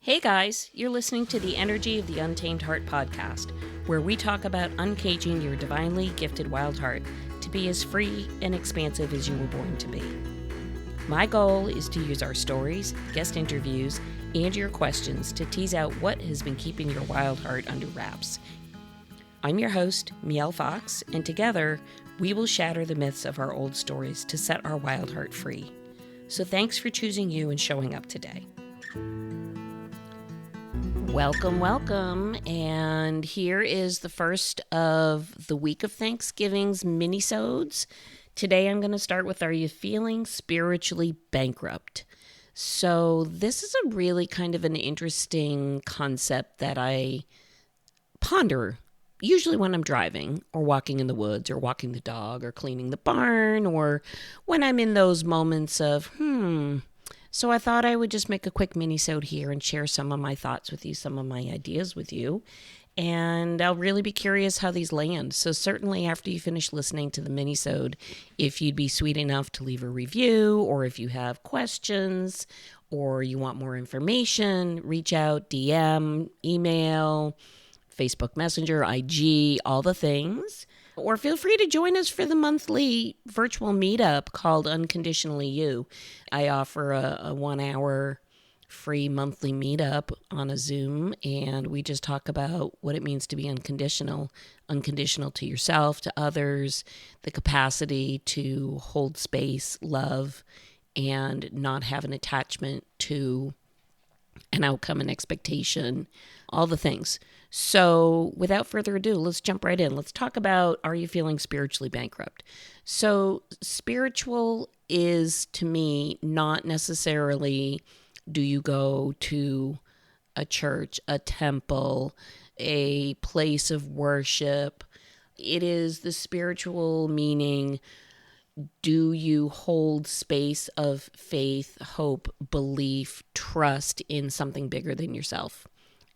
Hey guys, you're listening to the Energy of the Untamed Heart podcast, where we talk about uncaging your divinely gifted wild heart to be as free and expansive as you were born to be. My goal is to use our stories, guest interviews, and your questions to tease out what has been keeping your wild heart under wraps. I'm your host, Mielle Fox, and together we will shatter the myths of our old stories to set our wild heart free. So thanks for choosing you and showing up today. Welcome, and here is the first of the week of Thanksgiving's minisodes. Today I'm going to start with Are You Feeling Spiritually Bankrupt? So this is a really kind of an interesting concept that I ponder, usually when I'm driving or walking in the woods or walking the dog or cleaning the barn or when I'm in those moments of, So I thought I would just make a quick mini-sode here and share some of my thoughts with you, some of my ideas with you. And I'll really be curious how these land. So certainly after you finish listening to the mini-sode, if you'd be sweet enough to leave a review, or if you have questions, or you want more information, reach out, DM, email, Facebook Messenger, IG, all the things. Or feel free to join us for the monthly virtual meetup called Unconditionally You. I offer a 1 hour free monthly meetup on a Zoom, and we just talk about what it means to be unconditional to yourself, to others, the capacity to hold space, love, and not have an attachment to an outcome and expectation, all the things. So without further ado, let's jump right in. Let's talk about, are you feeling spiritually bankrupt? So spiritual is, to me, not necessarily do you go to a church, a temple, a place of worship. It is the spiritual meaning. Do you hold space of faith, hope, belief, trust in something bigger than yourself?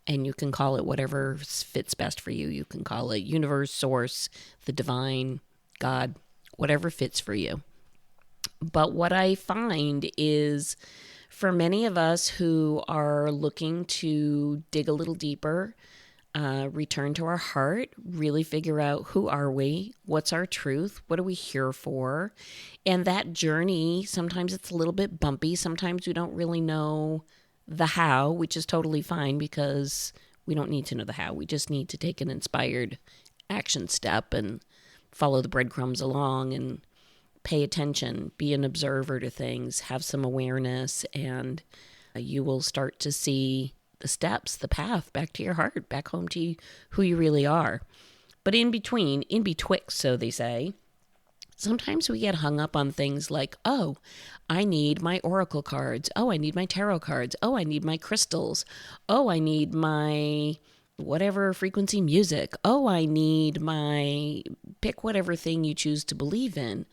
And you can call it whatever fits best for you. You can call it universe, source, the divine, God, whatever fits for you. But what I find is for many of us who are looking to dig a little deeper, return to our heart, really figure out who are we, what's our truth, what are we here for, and that journey, sometimes it's a little bit bumpy, sometimes we don't really know the how, which is totally fine because we don't need to know the how, we just need to take an inspired action step and follow the breadcrumbs along and pay attention, be an observer to things, have some awareness, and you will start to see the steps, the path back to your heart, back home to who you really are. But in betwixt, so they say, sometimes we get hung up on things like, oh, I need my oracle cards. Oh, I need my tarot cards. Oh, I need my crystals. Oh, I need my whatever frequency music. Oh, I need my pick whatever thing you choose to believe in.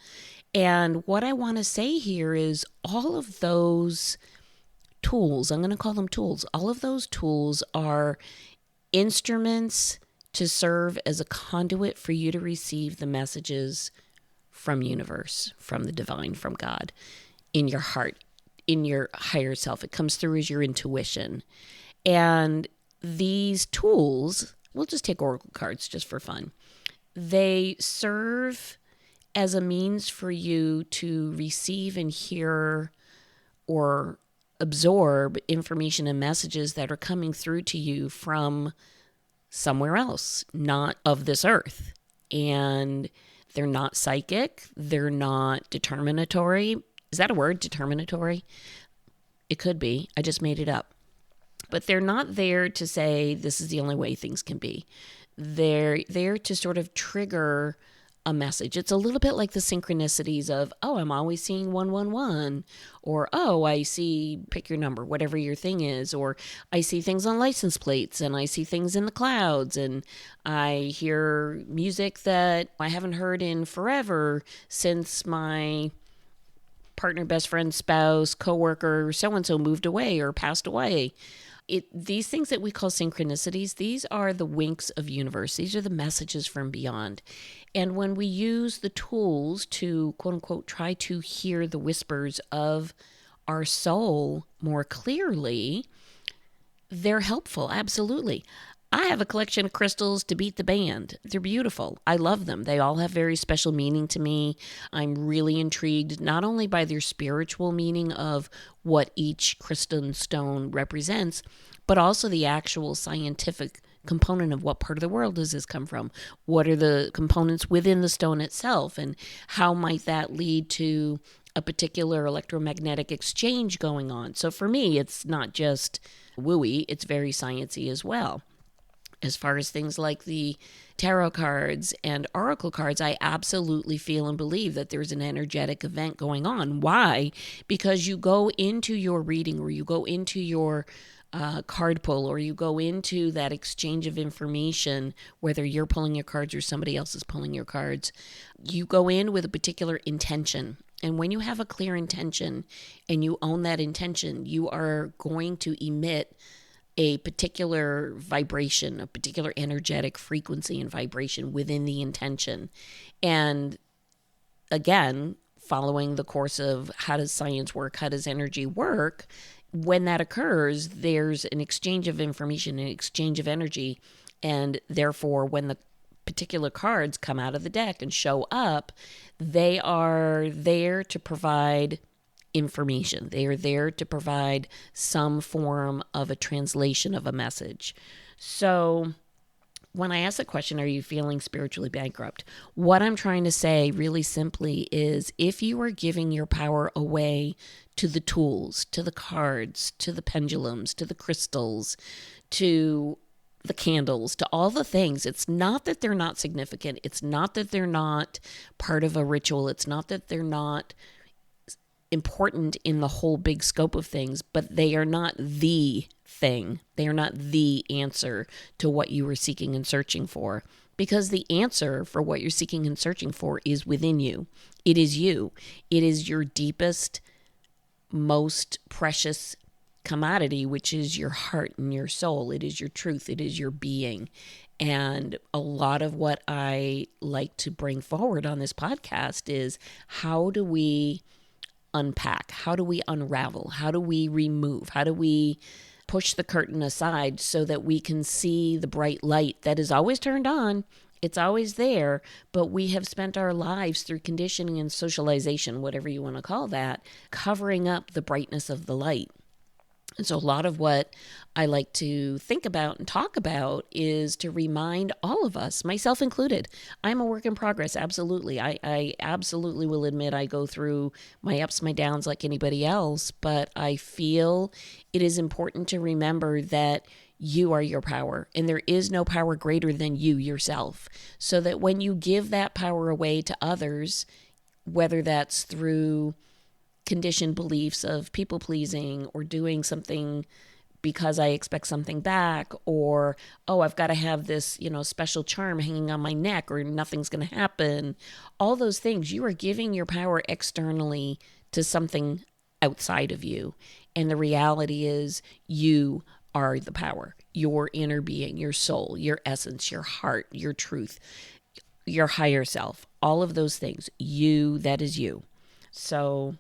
And what I want to say here is all of those tools, I'm going to call them tools, all of those tools are instruments to serve as a conduit for you to receive the messages from universe, from the divine, from God, in your heart, in your higher self. It comes through as your intuition. And these tools, we'll just take oracle cards just for fun. They serve as a means for you to receive and hear or absorb information and messages that are coming through to you from somewhere else, not of this earth. And they're not psychic. They're not determinatory. Is that a word, determinatory? It could be. I just made it up. But they're not there to say this is the only way things can be. They're there to sort of trigger a message. It's a little bit like the synchronicities of, oh, I'm always seeing 111, or, oh, I see, pick your number, whatever your thing is, or I see things on license plates, and I see things in the clouds, and I hear music that I haven't heard in forever since my partner, best friend, spouse, coworker, so-and-so moved away or passed away. These things that we call synchronicities, these are the winks of universe. These are the messages from beyond. And when we use the tools to, quote unquote, try to hear the whispers of our soul more clearly, They're helpful, absolutely. I have a collection of crystals to beat the band. They're beautiful. I love them. They all have very special meaning to me. I'm really intrigued not only by their spiritual meaning of what each crystal stone represents, but also the actual scientific component of what part of the world does this come from? What are the components within the stone itself? And how might that lead to a particular electromagnetic exchange going on? So for me, it's not just wooey, it's very sciencey as well. As far as things like the tarot cards and oracle cards, I absolutely feel and believe that there's an energetic event going on. Why? Because you go into your reading, or you go into your card pull, or you go into that exchange of information, whether you're pulling your cards or somebody else is pulling your cards, you go in with a particular intention. And when you have a clear intention and you own that intention, you are going to emit a particular vibration, a particular energetic frequency and vibration within the intention. And again, following the course of how does science work, how does energy work, when that occurs, there's an exchange of information, an exchange of energy. And therefore, when the particular cards come out of the deck and show up, they are there to provide information. They are there to provide some form of a translation of a message. So when I ask the question, are you feeling spiritually bankrupt? What I'm trying to say really simply is, if you are giving your power away to the tools, to the cards, to the pendulums, to the crystals, to the candles, to all the things, it's not that they're not significant. It's not that they're not part of a ritual. It's not that they're not important in the whole big scope of things, but they are not the thing. They are not the answer to what you were seeking and searching for, because the answer for what you're seeking and searching for is within you. It is you. It is your deepest, most precious commodity, which is your heart and your soul. It is your truth. It is your being. And a lot of what I like to bring forward on this podcast is, how do we unpack? How do we unravel? How do we remove? How do we push the curtain aside so that we can see the bright light that is always turned on? It's always there, but we have spent our lives through conditioning and socialization, whatever you want to call that, covering up the brightness of the light. And so a lot of what I like to think about and talk about is to remind all of us, myself included. I'm a work in progress, absolutely. I absolutely will admit I go through my ups, my downs like anybody else, but I feel it is important to remember that you are your power, and there is no power greater than you yourself. So that when you give that power away to others, whether that's through conditioned beliefs of people pleasing, or doing something because I expect something back, or, oh, I've got to have this, special charm hanging on my neck or nothing's going to happen. All those things, you are giving your power externally to something outside of you. And the reality is, you are the power, your inner being, your soul, your essence, your heart, your truth, your higher self, all of those things. You, that is you. So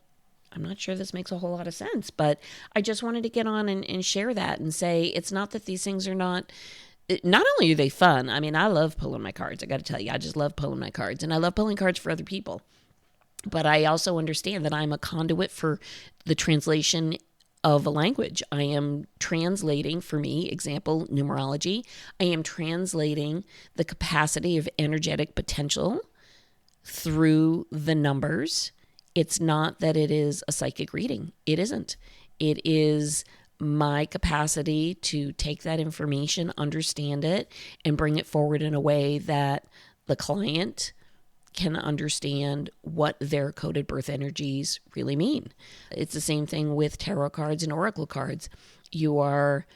I'm not sure this makes a whole lot of sense, but I just wanted to get on and share that and say, it's not that these things are not only are they fun. I mean, I love pulling my cards. I got to tell you, I just love pulling my cards, and I love pulling cards for other people. But I also understand that I'm a conduit for the translation of a language. I am translating, for me, example, numerology. I am translating the capacity of energetic potential through the numbers. It's not that it is a psychic reading. It isn't. It is my capacity to take that information, understand it, and bring it forward in a way that the client can understand what their coded birth energies really mean. It's the same thing with tarot cards and oracle cards. You are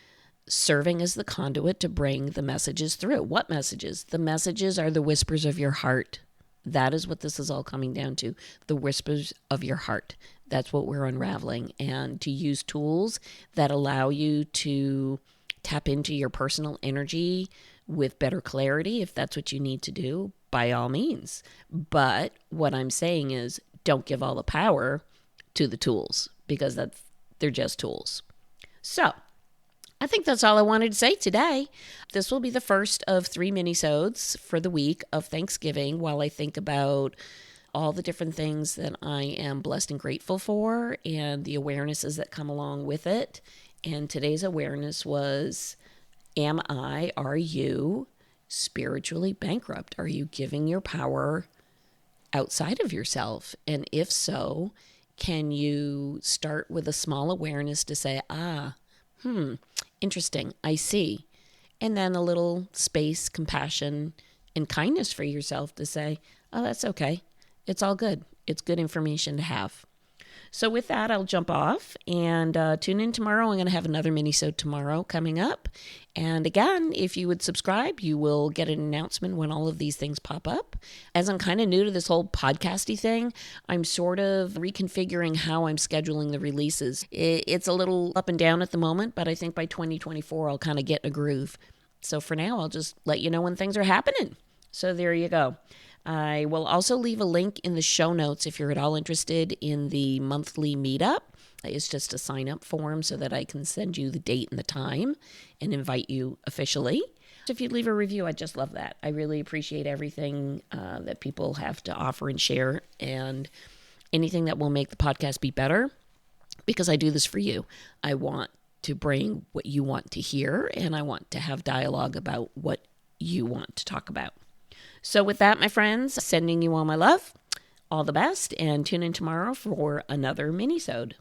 serving as the conduit to bring the messages through. What messages? The messages are the whispers of your heart. That is what this is all coming down to, the whispers of your heart. That's what we're unraveling. And to use tools that allow you to tap into your personal energy with better clarity, if that's what you need to do, by all means. But what I'm saying is, don't give all the power to the tools, because they're just tools. So I think that's all I wanted to say today. This will be the first of 3 minisodes for the week of Thanksgiving while I think about all the different things that I am blessed and grateful for and the awarenesses that come along with it. And today's awareness was, are you spiritually bankrupt? Are you giving your power outside of yourself? And if so, can you start with a small awareness to say, interesting, I see. And then a little space, compassion, and kindness for yourself to say, oh, that's okay. It's all good. It's good information to have. So with that, I'll jump off and tune in tomorrow. I'm going to have another minisode tomorrow coming up. And again, if you would subscribe, you will get an announcement when all of these things pop up. As I'm kind of new to this whole podcasty thing, I'm sort of reconfiguring how I'm scheduling the releases. It's a little up and down at the moment, but I think by 2024, I'll kind of get in a groove. So for now, I'll just let you know when things are happening. So there you go. I will also leave a link in the show notes if you're at all interested in the monthly meetup. It's just a sign-up form so that I can send you the date and the time and invite you officially. If you'd leave a review, I'd just love that. I really appreciate everything that people have to offer and share, and anything that will make the podcast be better, because I do this for you. I want to bring what you want to hear, and I want to have dialogue about what you want to talk about. So with that, my friends, sending you all my love, all the best, and tune in tomorrow for another minisode.